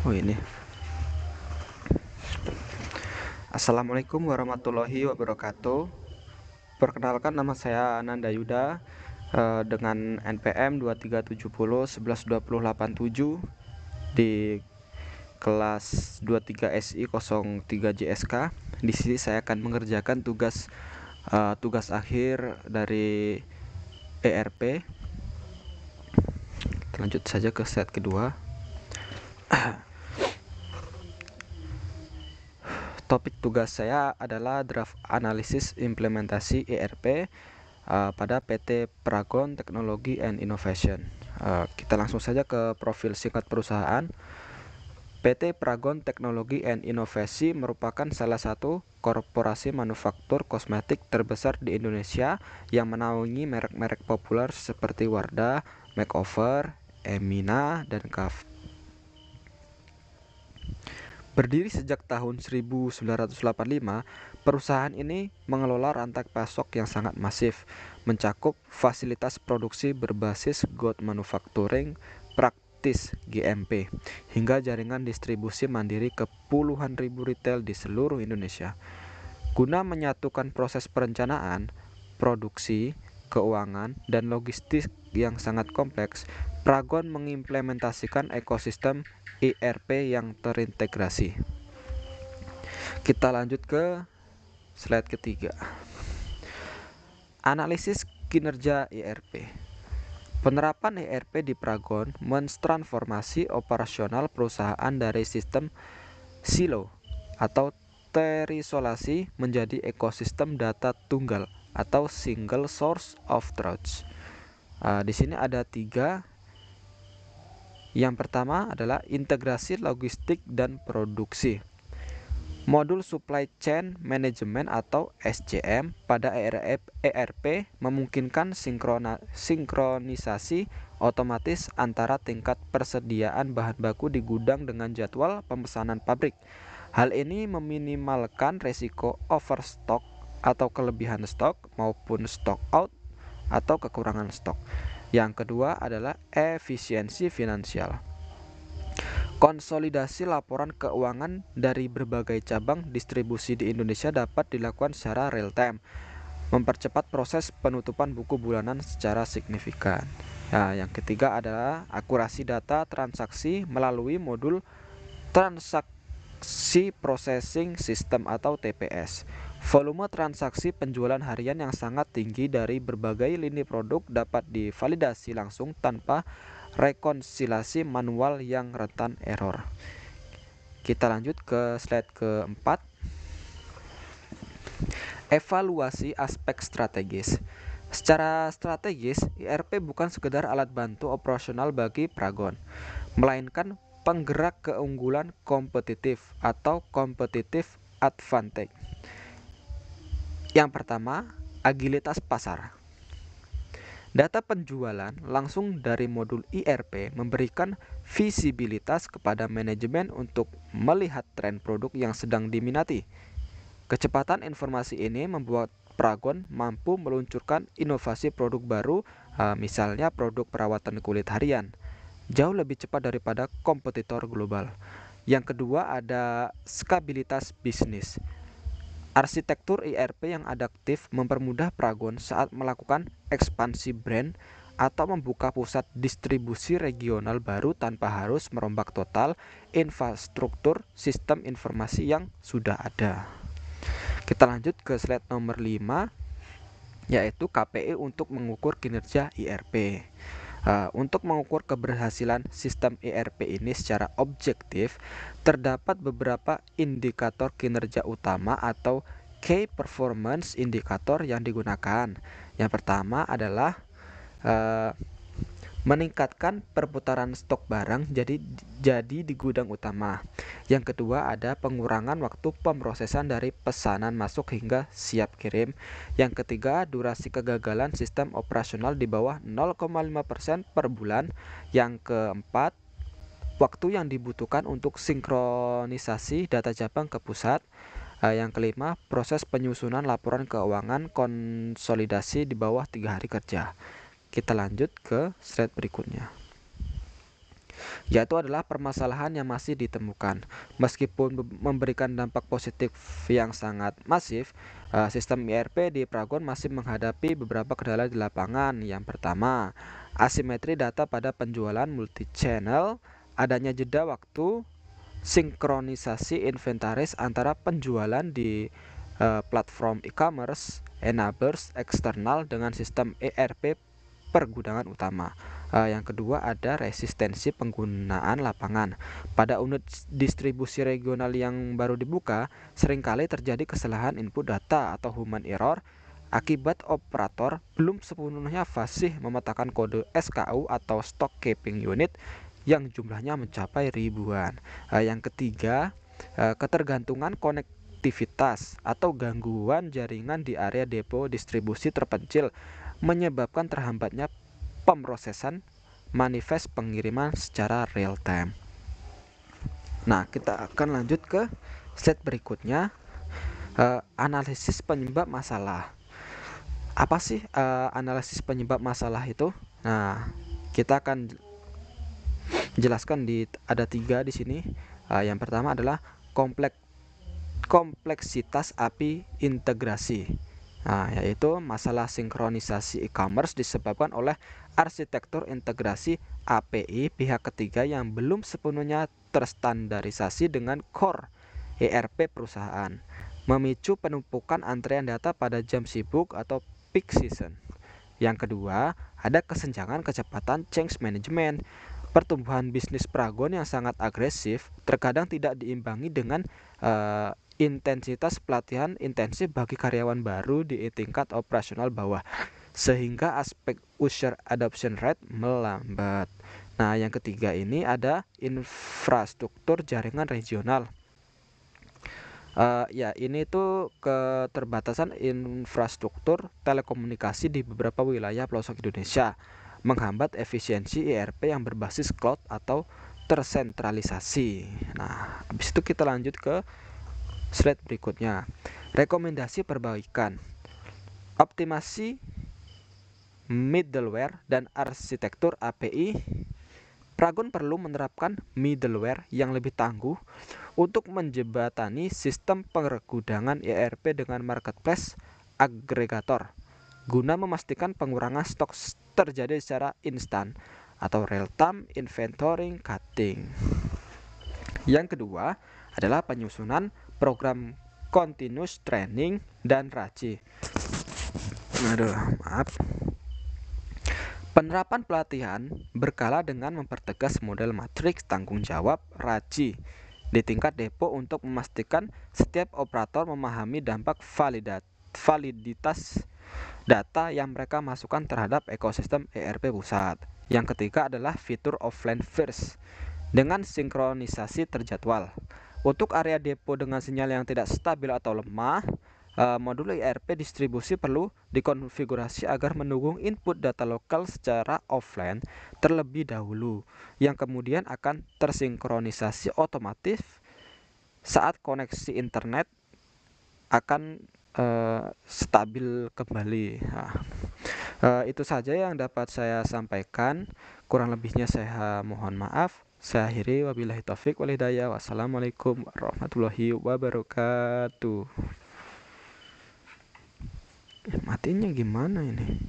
Oh ini. Assalamualaikum warahmatullahi wabarakatuh. Perkenalkan, nama saya Ananda Yuda, dengan NPM 2370 112087 di kelas 23 SI 03 JSK. Di sini saya akan mengerjakan tugas akhir dari ERP. Kita lanjut saja ke slide kedua. Topik tugas saya adalah draft analisis implementasi ERP pada PT Pragon Technology and Innovation. Kita langsung saja ke profil singkat perusahaan. PT Pragon Technology and Innovation merupakan salah satu korporasi manufaktur kosmetik terbesar di Indonesia yang menaungi merek-merek populer seperti Wardah, Makeover, Emina, dan Kaf. Berdiri sejak tahun 1985, perusahaan ini mengelola rantai pasok yang sangat masif, mencakup fasilitas produksi berbasis good manufacturing practice (GMP) hingga jaringan distribusi mandiri ke puluhan ribu retail di seluruh Indonesia. Guna menyatukan proses perencanaan, produksi, keuangan, dan logistik yang sangat kompleks, Pragon mengimplementasikan ekosistem ERP yang terintegrasi. Kita lanjut ke slide ketiga. Analisis kinerja ERP. Penerapan ERP di Pragon mentransformasi operasional perusahaan dari sistem silo atau terisolasi menjadi ekosistem data tunggal atau single source of truth. Di sini ada 3. Yang pertama adalah integrasi logistik dan produksi. Modul Supply Chain Management atau SCM pada ERP memungkinkan sinkronisasi otomatis antara tingkat persediaan bahan baku di gudang dengan jadwal pemesanan pabrik. Hal ini meminimalkan risiko overstock atau kelebihan stok maupun stock out atau kekurangan stok. Yang kedua adalah efisiensi finansial. Konsolidasi laporan keuangan dari berbagai cabang distribusi di Indonesia dapat dilakukan secara real time, mempercepat proses penutupan buku bulanan secara signifikan. Nah, yang ketiga adalah akurasi data transaksi melalui modul Transaksi Processing System atau TPS. Volume transaksi penjualan harian yang sangat tinggi dari berbagai lini produk dapat divalidasi langsung tanpa rekonsiliasi manual yang rentan error. Kita lanjut ke slide keempat. Evaluasi aspek strategis. Secara strategis, ERP bukan sekedar alat bantu operasional bagi Pragon, melainkan penggerak keunggulan kompetitif atau competitive advantage. Yang pertama, agilitas pasar. Data penjualan langsung dari modul ERP memberikan visibilitas kepada manajemen untuk melihat tren produk yang sedang diminati. Kecepatan informasi ini membuat Pragon mampu meluncurkan inovasi produk baru, misalnya produk perawatan kulit harian, jauh lebih cepat daripada kompetitor global. Yang kedua ada skabilitas bisnis. Arsitektur ERP yang adaptif mempermudah Pragon saat melakukan ekspansi brand atau membuka pusat distribusi regional baru tanpa harus merombak total infrastruktur sistem informasi yang sudah ada. Kita lanjut ke slide nomor 5, yaitu KPI untuk mengukur kinerja ERP. Untuk mengukur keberhasilan sistem ERP ini secara objektif, terdapat beberapa indikator kinerja utama atau Key Performance Indicator yang digunakan. Yang pertama adalah meningkatkan perputaran stok barang jadi di gudang utama. Yang kedua ada pengurangan waktu pemrosesan dari pesanan masuk hingga siap kirim. Yang ketiga, durasi kegagalan sistem operasional di bawah 0,5% per bulan. Yang keempat, waktu yang dibutuhkan untuk sinkronisasi data cabang ke pusat. Yang kelima, proses penyusunan laporan keuangan konsolidasi di bawah 3 hari kerja. Kita lanjut ke slide berikutnya. yaitu adalah permasalahan yang masih ditemukan. Meskipun memberikan dampak positif yang sangat masif, sistem ERP di Pragon masih menghadapi beberapa kendala di lapangan. Yang pertama, asimetri data pada penjualan multi-channel, adanya jeda waktu, sinkronisasi inventaris antara penjualan di platform e-commerce, enablers eksternal dengan sistem ERP pergudangan utama. Yang kedua ada resistensi penggunaan lapangan. Pada unit distribusi regional yang baru dibuka, seringkali terjadi kesalahan input data atau human error akibat operator belum sepenuhnya fasih memetakan kode SKU atau stock keeping unit yang jumlahnya mencapai ribuan. Yang ketiga, ketergantungan konektivitas atau gangguan jaringan di area depo distribusi terpencil menyebabkan terhambatnya pemrosesan manifest pengiriman secara real time. Nah, kita akan lanjut ke slide berikutnya, analisis penyebab masalah. Apa sih analisis penyebab masalah itu? Nah, kita akan jelaskan ada 3 di sini. Yang pertama adalah kompleksitas API integrasi. Yaitu masalah sinkronisasi e-commerce disebabkan oleh arsitektur integrasi API pihak ketiga yang belum sepenuhnya terstandarisasi dengan core ERP perusahaan, memicu penumpukan antrean data pada jam sibuk atau peak season. Yang kedua, ada kesenjangan kecepatan change management. Pertumbuhan bisnis Pragon yang sangat agresif terkadang tidak diimbangi dengan intensitas pelatihan intensif bagi karyawan baru di tingkat operasional bawah, sehingga aspek user adoption rate melambat. Nah, yang ketiga ini ada infrastruktur jaringan regional. Ini tuh keterbatasan infrastruktur telekomunikasi di beberapa wilayah pelosok Indonesia menghambat efisiensi ERP yang berbasis cloud atau tersentralisasi. Nah, habis itu kita lanjut ke slide berikutnya. Rekomendasi perbaikan. Optimasi middleware dan arsitektur API. Pragon perlu menerapkan middleware yang lebih tangguh untuk menjembatani sistem pergudangan ERP dengan marketplace agregator guna memastikan pengurangan stok terjadi secara instan atau real time inventory cutting. Yang kedua adalah penyusunan program continuous training dan RACI. Penerapan pelatihan berkala dengan mempertegas model matriks tanggung jawab RACI di tingkat depo untuk memastikan setiap operator memahami dampak validitas data yang mereka masukkan terhadap ekosistem ERP pusat. Yang ketiga adalah fitur offline first dengan sinkronisasi terjadwal. Untuk area depo dengan sinyal yang tidak stabil atau lemah, modul ERP distribusi perlu dikonfigurasi agar mendukung input data lokal secara offline terlebih dahulu, yang kemudian akan tersinkronisasi otomatis saat koneksi internet akan stabil kembali. Itu saja yang dapat saya sampaikan. Kurang lebihnya saya mohon maaf. Saya akhiri, wabillahi taufik wal hidayah. Wassalamualaikum warahmatullahi wabarakatuh. Matinya gimana ini?